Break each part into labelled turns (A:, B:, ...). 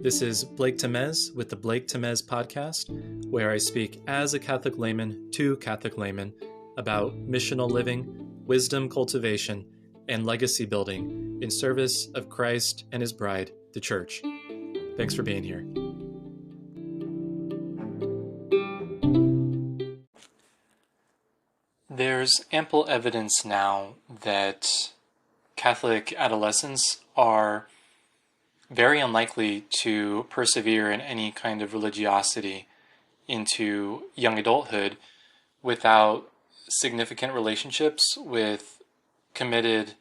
A: This is Blake Temez with the Blake Temez podcast, where I speak as a Catholic layman to Catholic laymen about missional living, wisdom cultivation, and legacy building in service of Christ and his bride, the Church. Thanks for being here. There's ample evidence now that Catholic adolescents are very unlikely to persevere in any kind of religiosity into young adulthood without significant relationships with committed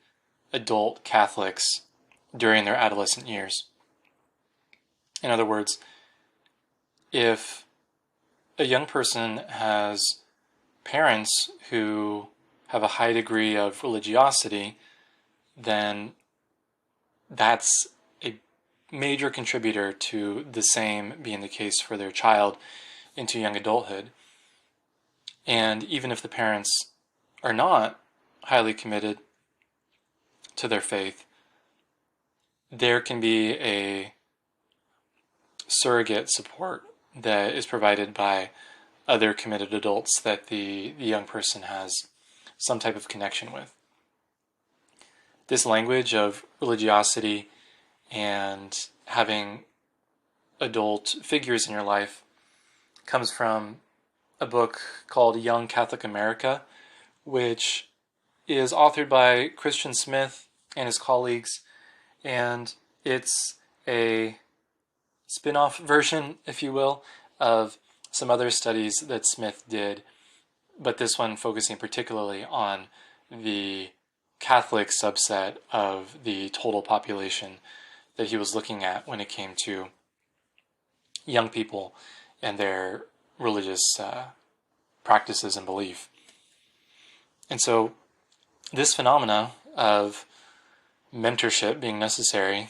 A: adult Catholics during their adolescent years. In other words, if a young person has parents who have a high degree of religiosity, then that's a major contributor to the same being the case for their child into young adulthood. And even if the parents are not highly committed to their faith, there can be a surrogate support that is provided by other committed adults that the young person has some type of connection with. This language of religiosity and having adult figures in your life comes from a book called Young Catholic America, which is authored by Christian Smith and his colleagues, and it's a spin-off version, if you will, of some other studies that Smith did, but this one focusing particularly on the Catholic subset of the total population that he was looking at when it came to young people and their religious practices and belief. And so this phenomena of mentorship being necessary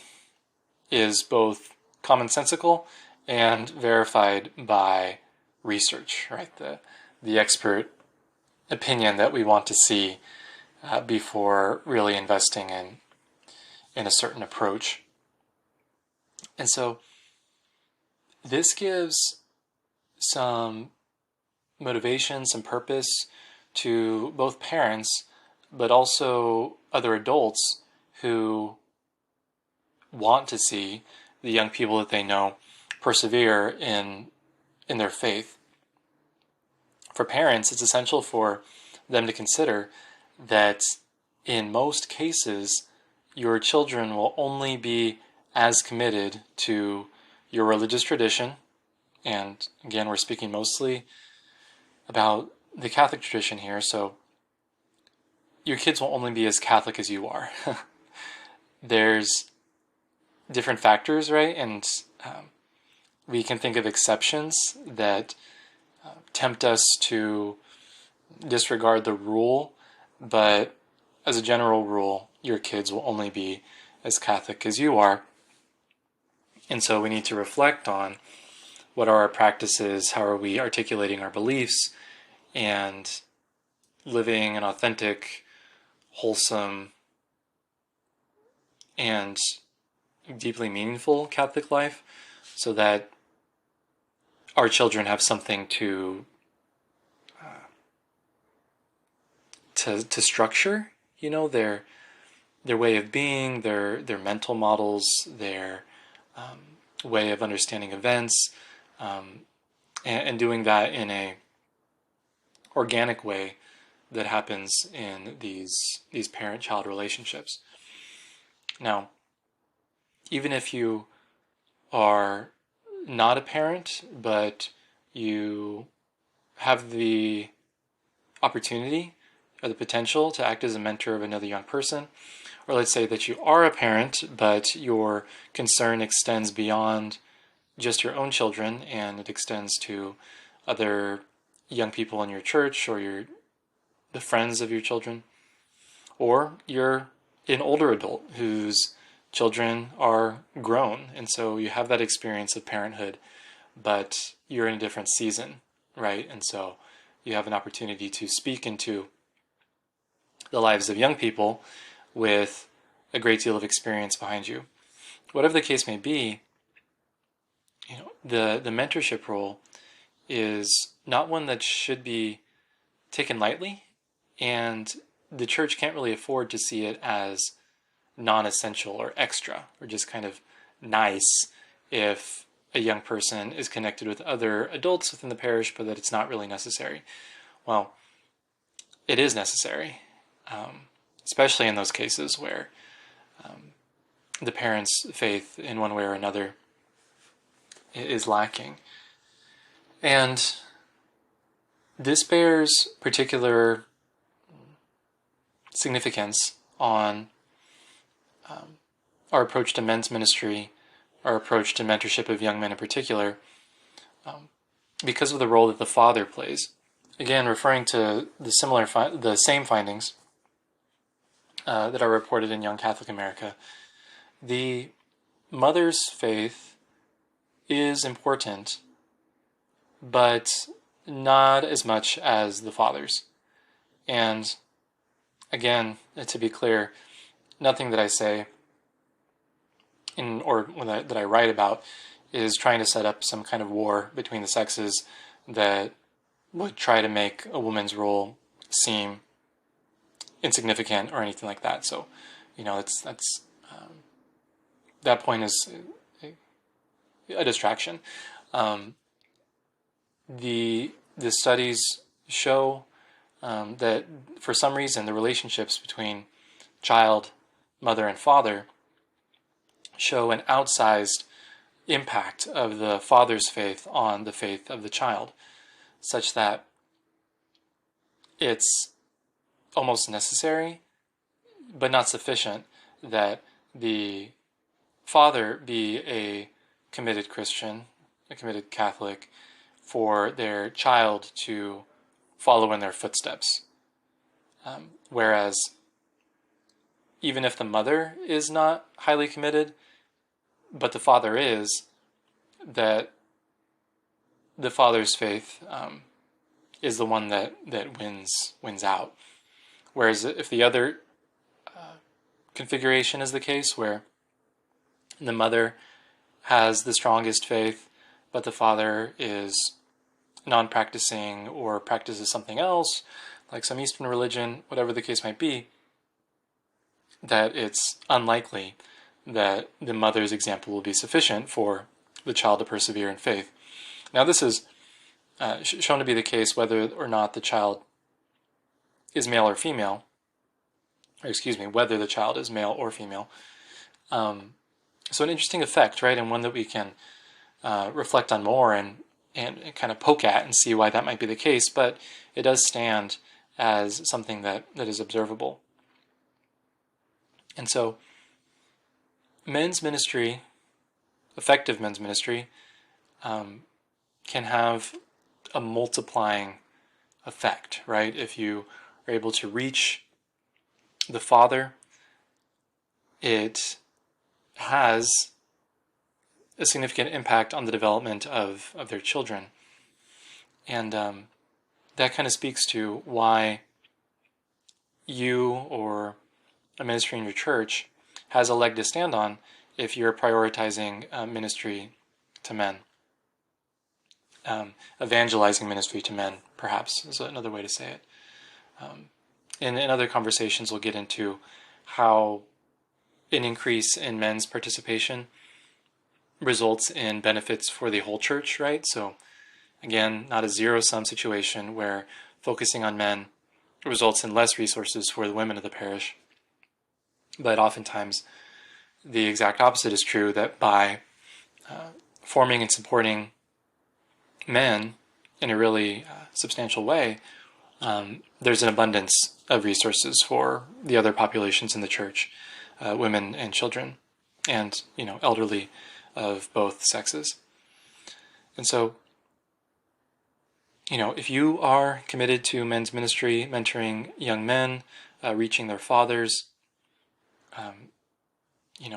A: is both commonsensical and verified by research, right? The expert opinion that we want to see before really investing in a certain approach. And so this gives some motivation, some purpose to both parents, but also other adults who want to see the young people that they know persevere in their faith. For parents, it's essential for them to consider that in most cases, your children will only be as committed to your religious tradition, and again, we're speaking mostly about the Catholic tradition here, so your kids will only be as Catholic as you are. There's different factors, right? And we can think of exceptions that tempt us to disregard the rule, but as a general rule, your kids will only be as Catholic as you are. And so we need to reflect on what are our practices, how are we articulating our beliefs, and living an authentic, wholesome, and deeply meaningful Catholic life so that our children have something to structure, their way of being, their mental models, their way of understanding events, and doing that in a organic way that happens in these parent-child relationships. Now, even if you are not a parent, but you have the opportunity or the potential to act as a mentor of another young person, or let's say that you are a parent, but your concern extends beyond just your own children, and it extends to other young people in your church or the friends of your children, or you're an older adult whose children are grown, and so you have that experience of parenthood, but you're in a different season, right? And so you have an opportunity to speak into the lives of young people with a great deal of experience behind you. Whatever the case may be, the mentorship role is not one that should be taken lightly, and the church can't really afford to see it as non-essential or extra, or just kind of nice if a young person is connected with other adults within the parish, but that it's not really necessary. Well, it is necessary, especially in those cases where the parent's faith in one way or another is lacking. And this bears particular significance on our approach to men's ministry, our approach to mentorship of young men in particular, because of the role that the father plays. Again, referring to the same findings that are reported in Young Catholic America, the mother's faith is important, but not as much as the father's. And again, to be clear, nothing that I say that I write about is trying to set up some kind of war between the sexes that would try to make a woman's role seem insignificant or anything like that. So, that's that point is a distraction. The studies show that for some reason the relationships between child, mother, and father show an outsized impact of the father's faith on the faith of the child, such that it's almost necessary, but not sufficient, that the father be a committed Christian, a committed Catholic, for their child to follow in their footsteps. Whereas even if the mother is not highly committed, but the father is, that the father's faith is the one that wins out. Whereas if the other configuration is the case, where the mother has the strongest faith, but the father is non-practicing or practices something else, like some Eastern religion, whatever the case might be, that it's unlikely that the mother's example will be sufficient for the child to persevere in faith. Now, this is shown to be the case whether or not the child is male or female, or excuse me, whether the child is male or female. So an interesting effect, right, and one that we can reflect on more and kind of poke at and see why that might be the case, but it does stand as something that is observable. And so men's ministry, effective men's ministry, can have a multiplying effect, right? If you are able to reach the father, it has a significant impact on the development of their children. And that kind of speaks to why you or a ministry in your church has a leg to stand on if you're prioritizing ministry to men. Evangelizing ministry to men, perhaps, is another way to say it. In other conversations, we'll get into how an increase in men's participation results in benefits for the whole church, right? So, again, not a zero-sum situation where focusing on men results in less resources for the women of the parish. But oftentimes, the exact opposite is true, that by forming and supporting men in a really substantial way, there's an abundance of resources for the other populations in the church, women and children, and elderly of both sexes. And so, if you are committed to men's ministry, mentoring young men, reaching their fathers, in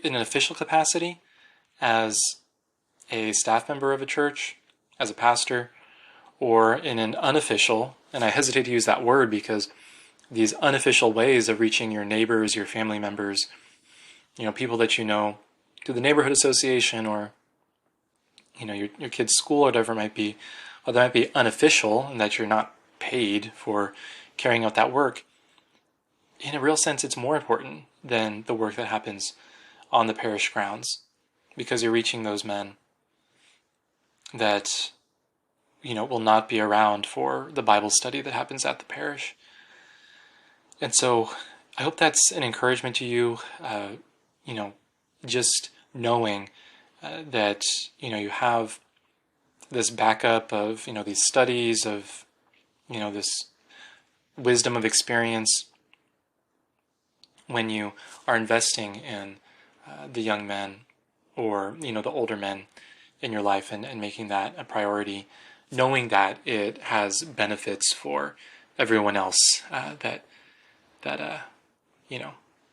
A: an official capacity, as a staff member of a church, as a pastor, or in an unofficial, and I hesitate to use that word because these unofficial ways of reaching your neighbors, your family members, people that you know through the neighborhood association or your kid's school or whatever it might be, while that might be unofficial and that you're not paid for carrying out that work, in a real sense, it's more important than the work that happens on the parish grounds, because you're reaching those men that, will not be around for the Bible study that happens at the parish. And so I hope that's an encouragement to you, just knowing that, you have this backup of, these studies of, this wisdom of experience when you are investing in the young men or, the older men in your life, and making that a priority, knowing that it has benefits for everyone else that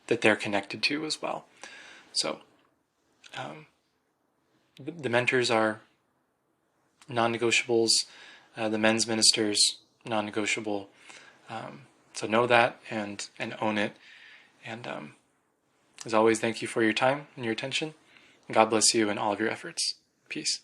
A: they're connected to as well. So the mentors are non-negotiables, the men's ministers non-negotiable. So know that and own it. And as always, thank you for your time and your attention. God bless you in all of your efforts. Peace.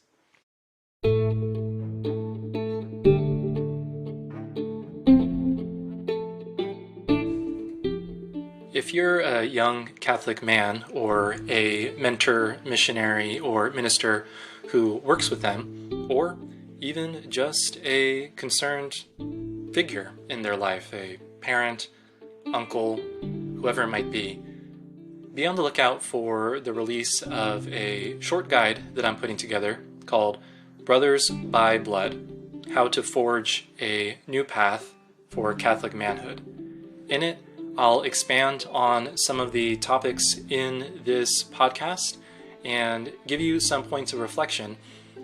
A: If you're a young Catholic man or a mentor, missionary, or minister who works with them, or even just a concerned figure in their life, a parent, uncle, whoever it might be on the lookout for the release of a short guide that I'm putting together called Brothers by Blood: How to Forge a New Path for Catholic Manhood. In it, I'll expand on some of the topics in this podcast and give you some points of reflection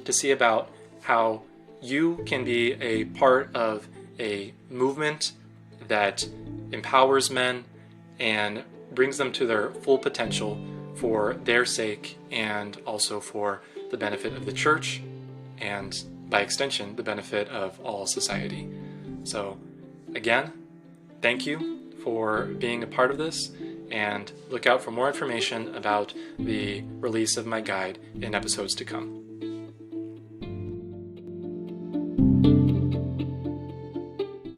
A: to see about how you can be a part of a movement that empowers men and brings them to their full potential for their sake, and also for the benefit of the church, and by extension, the benefit of all society. So again, thank you for being a part of this, and look out for more information about the release of my guide in episodes to come.